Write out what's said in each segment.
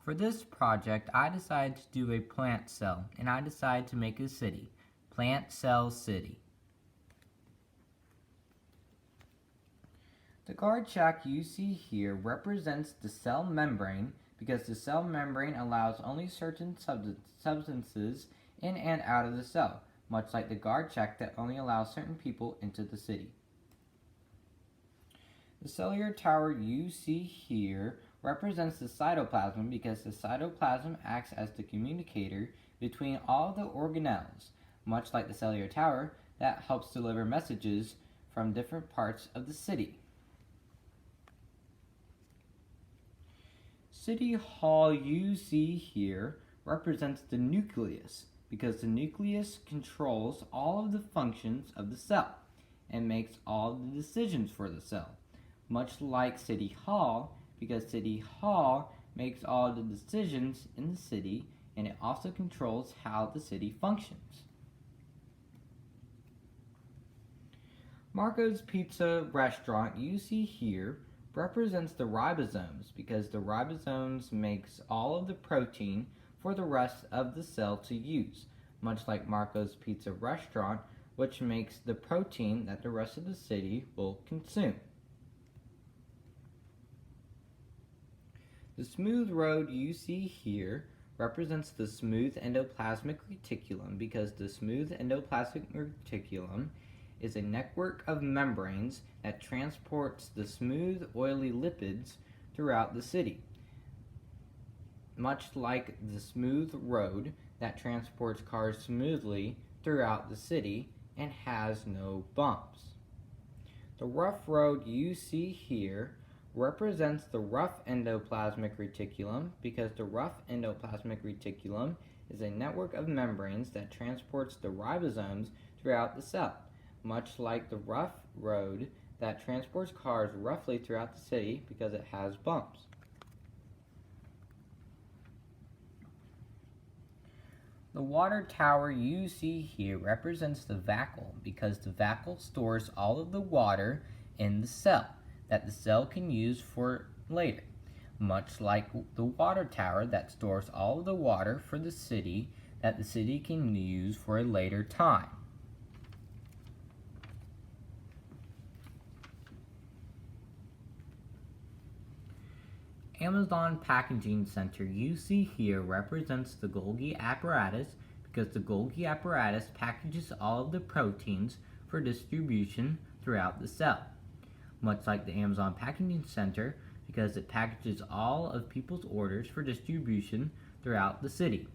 For this project, I decided to do a plant cell, and I decided to make a city. Plant Cell City. The guard shack you see here represents the cell membrane because the cell membrane allows only certain substances in and out of the cell, much like the guard shack that only allows certain people into the city. The cellular tower you see here represents the cytoplasm because the cytoplasm acts as the communicator between all the organelles, much like the cellular tower that helps deliver messages from different parts of the city. City Hall you see here represents the nucleus because the nucleus controls all of the functions of the cell and makes all the decisions for the cell, much like City Hall because City Hall makes all the decisions in the city and it also controls how the city functions. Marco's Pizza restaurant you see here represents the ribosomes because the ribosomes makes all of the protein for the rest of the cell to use, much like Marco's Pizza restaurant, which makes the protein that the rest of the city will consume. The smooth road you see here represents the smooth endoplasmic reticulum because the smooth endoplasmic reticulum is a network of membranes that transports the smooth, oily lipids throughout the city, much like the smooth road that transports cars smoothly throughout the city and has no bumps. The rough road you see here represents the rough endoplasmic reticulum because the rough endoplasmic reticulum is a network of membranes that transports the ribosomes throughout the cell, much like the rough road that transports cars roughly throughout the city because it has bumps. The water tower you see here represents the vacuole because the vacuole stores all of the water in the cell that the cell can use for later, much like the water tower that stores all of the water for the city that the city can use for a later time. Amazon Packaging Center you see here represents the Golgi apparatus because the Golgi apparatus packages all of the proteins for distribution throughout the cell, much like the Amazon Packaging Center because it packages all of people's orders for distribution throughout the city.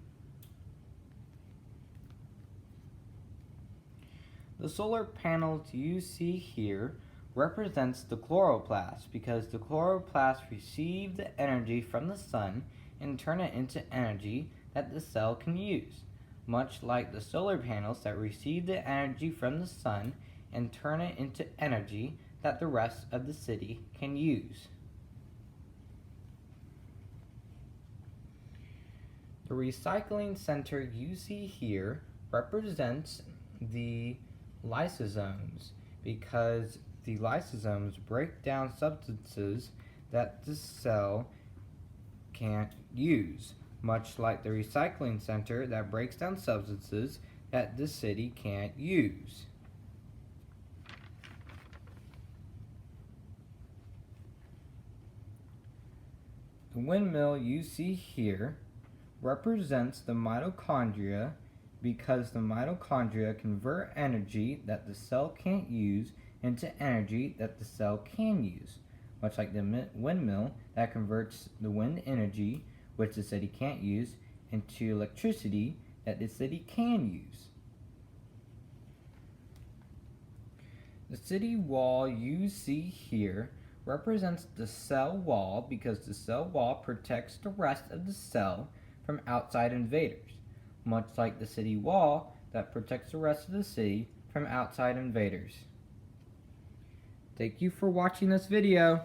The solar panels you see here represents the chloroplast because the chloroplast receives the energy from the sun and turn it into energy that the cell can use, much like the solar panels that receive the energy from the sun and turn it into energy that the rest of the city can use. The recycling center you see here represents the lysosomes because the lysosomes break down substances that the cell can't use, much like the recycling center that breaks down substances that the city can't use. The windmill you see here represents the mitochondria because the mitochondria convert energy that the cell can't use into energy that the cell can use, much like the windmill that converts the wind energy, which the city can't use, into electricity that the city can use. The city wall you see here represents the cell wall because the cell wall protects the rest of the cell from outside invaders, much like the city wall that protects the rest of the city from outside invaders. Thank you for watching this video.